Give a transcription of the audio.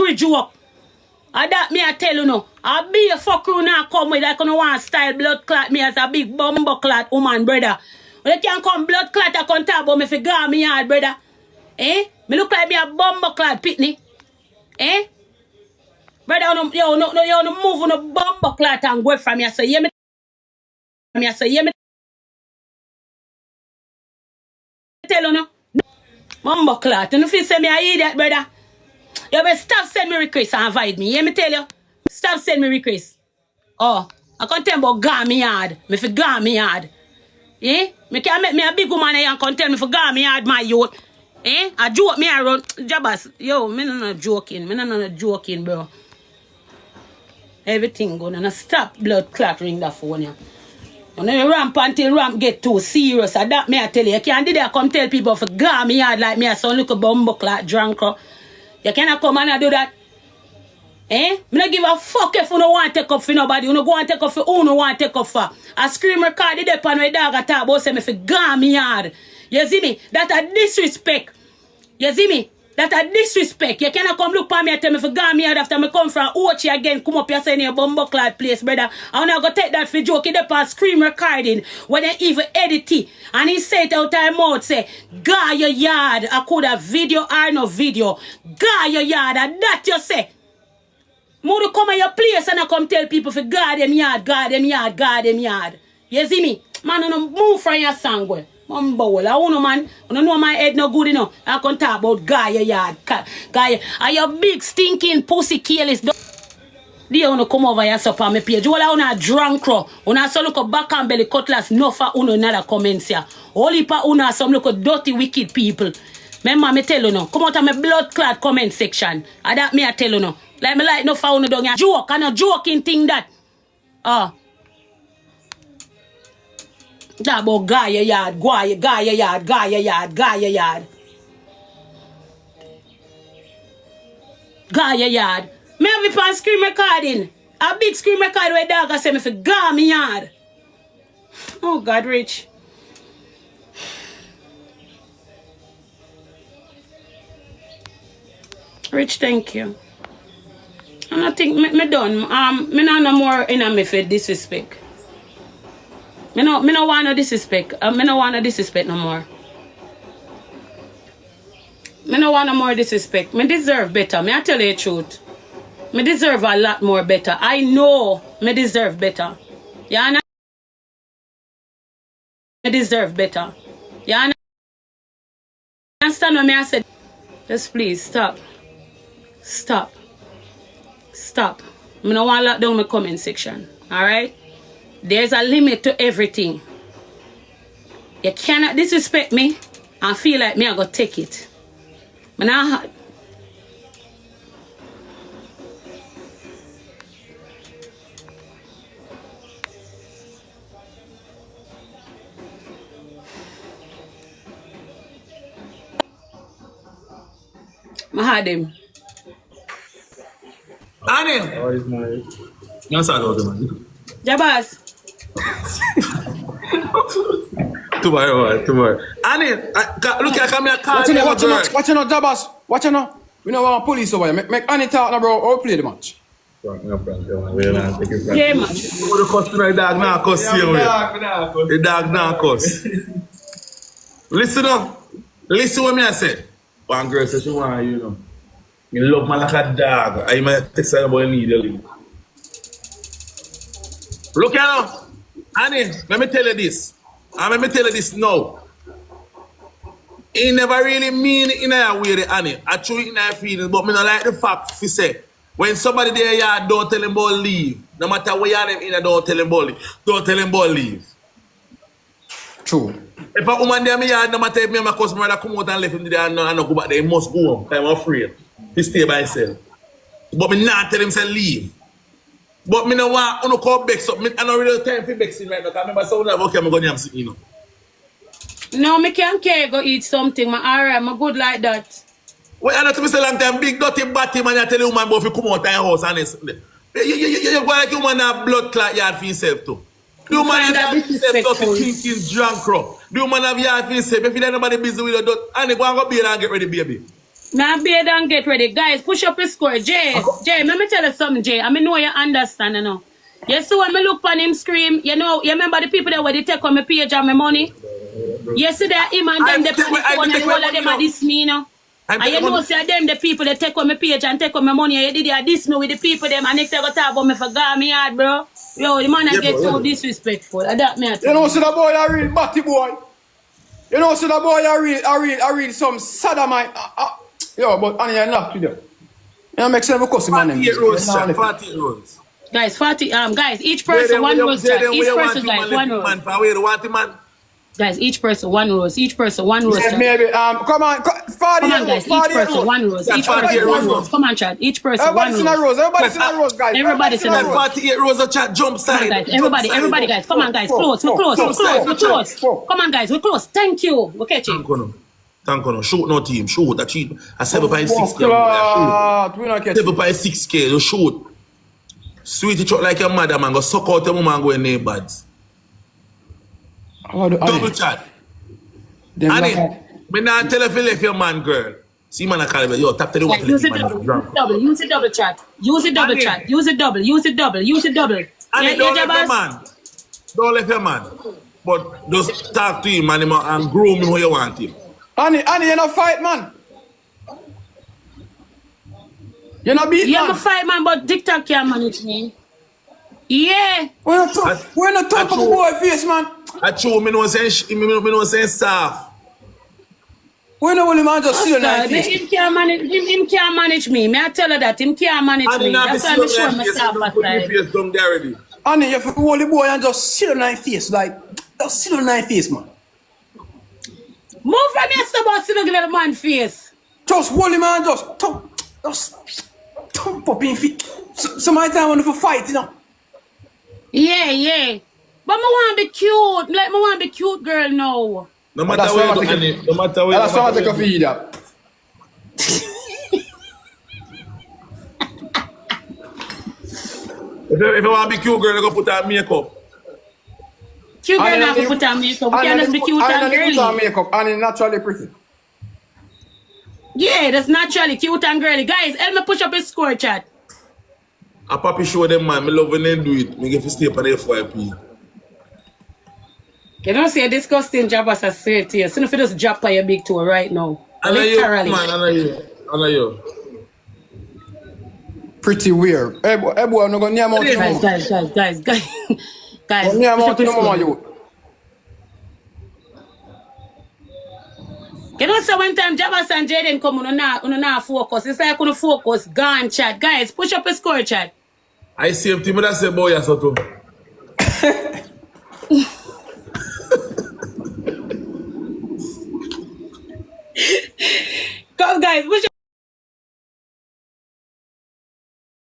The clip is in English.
fuckery joke. And that me I tell you no. I be a fucker now come with like you want style blood clot me as a big bumbo clot woman, brother. When you can come blood clot I can talk about me for go me hard, brother. Eh? Me look like me a bumbo clot pitney. Eh? Brother, you no move on a bumbo clot and go from here. So hear me. Tell you no. Bumbo clot. You know if you say me I idiot, brother. You better stop sending me requests and avoid me. Hear me tell you? Stop sending me requests. Oh, I can't tell about gone me hard. Me for gone me hard. Eh? Me can make me a big woman and can tell me for gone me hard my youth. Eh? I joke me around. Jabas. Yo, me not joking. Me not joking, bro. Everything gonna stop blood clot ring the phone, yeah. You know, you ramp until ramp get too serious. And that me I tell you. You can't do that come tell people for gone me hard like me a son look a bumbo clot drunk. You cannot come and do that. Eh? Me not give a fuck if you don't want to take up for nobody. You don't go and take up for who you want to take up for. I scream record it up on my dog at talk about say me for gone me hard. You see me? That a disrespect. You see me? That a disrespect. You cannot come look for me and tell me for gone me hard after me come from Ochi again. Come up here saying your bumbo clad place, brother. I wanna go take that for joke. It up on scream recording when they even edit it. And he say it out of mouth say, "Guy your yard." I could have video or no video. Guy your yard. And that you say. More come at your place and I come tell people for guard them yard, guard them yard, guard them yard. You see me? Man, I don't move from your song, boy. Mumbo, I don't know, man. I don't know my head no good enough. I can talk about guy your yard. Guy, are your big stinking pussy careless? Do you want to come over here so on my page? You want to drunk crow. You want to look back and belly cutlass. No for uno another comments here. Only for uno some look dirty wicked people. Remember me tell you no. Come out of my blood clot comment section. And that me I tell you no. Like me like no for uno down here. Joke and a joking thing that. That about guy your yard, guy your yard, guy your yard, guy your yard. Guy your yard. Me have it on screen recording. A big screen record where dog I say me for guy me yard. Oh God, Rich. Rich, thank you. And I think me done. Me no more in me for disrespect. Me no want no disrespect. Me no want no disrespect no more. Me no want no more disrespect. Me deserve better. Me I tell you the truth. Me deserve a lot more better. I know me deserve better. You me deserve better. You understand what me I said? Just please stop. Stop. Stop. I don't want to lock down my comment section. Alright? There's a limit to everything. You cannot disrespect me and feel like me I go take it. I had him. Annie! How is my... Yes, I know them. Jabaz. Tomorrow. Annie, look at come here, call me. Watch out, Jabaz. Watch out. We don't want police over here. Make Annie talk now, bro. Or play the match. Yeah, man. The customer dog now cuss you. The dog now cuss. Listen up. Listen what me I say. One girl says she want you know. You love man like a dog. I might text her about immediately. Look out, Annie, let me tell you this. And let me tell you this now. He never really mean it in a way, Annie. I true it in a feelings, but me not like the fact if you say, when somebody there, yeah, don't tell him about leave. No matter where you are in, don't tell him about leave. Don't tell him about leave. True. If a woman there, no matter if me and my customer come out and left him there and not go back there, he must go home. I'm afraid. He stay by himself. But me not tell him say leave. But me no want to call Bex up. I don't really have time for Bexing right now. I remember someone like, okay, I'm going to have you know. No, me can't care go eat something. Alright, I'm good like that. Well, I know to me say long time, big dirty batty man, you tell you man, but if you come out of your house, honestly. You go like you man have blood clot yard for yourself too. You man have yourself dirty, drinking, drunk, crow. You man have yard for yourself. If you let nobody busy with your dot, and go and go beer and get ready, baby. Now, be and get ready. Guys, push up your score. Jay, let me tell you something, Jay. I mean, know you understand, you know. You see when me look on him scream, you know, you remember the people that where they take on my page and my money? You see that him and them, they put the phone and all of them are this me, you know. And you know, see them, the people that take on my page and take on my money, you did it this me with the people them, and if they go talk about me for God, me hard, bro. Yo, the man I get so disrespectful. I that me at You know, see the boy, a real batty boy. You know, see the boy, a real some sodomite. Yo, but Annie, you're not with you. You know, make sense because the man. 48 rows, sir. 48 rows. Guys, 40, guys, each person one rose, chat. Each person, guys, one rose. Man, for where you want the man? Guys, each person one rose. Each person one rose. Yeah, maybe, come on, 48 Come on, guys, each person one rose. Each person one rose. Come on, chat. Each person one rose. Everybody's in a rose, guys. Everybody's in a rose. 48 rows of chat, jump side. Guys, everybody, guys. Come on, guys, close. We're close. Come on, guys, we're close. Thank you. We're catching. Thank you. Shoot no team. Shoot. A cheap. A 7.6K. 7.6K. You shoot. Sweet it up like your mother, man. Go suck out your mama and go in neighbors. Double chat. Annie, me not tell if you left your man, girl. See, man, I call you. Yo, tap to the water. Use it double. Use it double chat. Use it double chat. Use it double. Use it double. Use it double. Annie, don't let your man. Don't let your man. But just talk to him and groom him how you want him. Annie, you not fight, man. You not beat, man. Yeah, I'm a fight, man, but TikTok can't manage me. Yeah. We're not talking about boy face, man. I true, me know saying staff. We know only man just see the night face. Him can't manage me. May I tell her that? Him can't manage me. That's why I'm showing myself at time. Annie, you have to hold the boy and just see the night face. Like, just see the night face, man. Move from your step out, see the little man face. Just hold him and just thump up in feet. Some of the time when you fight, you know. Yeah. But I want to be cute. Like, I want to be cute girl now. No matter where you go, Annie. No matter where you go. That's why I take a feed up. If you want to be cute girl, you go put on makeup. Cute girl not to put on makeup. We can't just be cute and girly. Put on makeup and naturally pretty. Yeah, that's naturally cute and girly. Guys, help me push up his score, chat. I papi show them, man. Me love when they do it. Me get to stay up on the FYP. You don't see a disgusting job as I say to you. Soon if you just drop on your big toe right now. I know you, man. I know you. Pretty weird. Hey, boy, I'm not going to name out. Guys. Guys, name out to no you. You know, so one time Jabas and Jaden come on not focus. It's like on focus, gone chat. Guys, push up a score chat. I see him, but I say boy, yes, too. Come, guys, push up.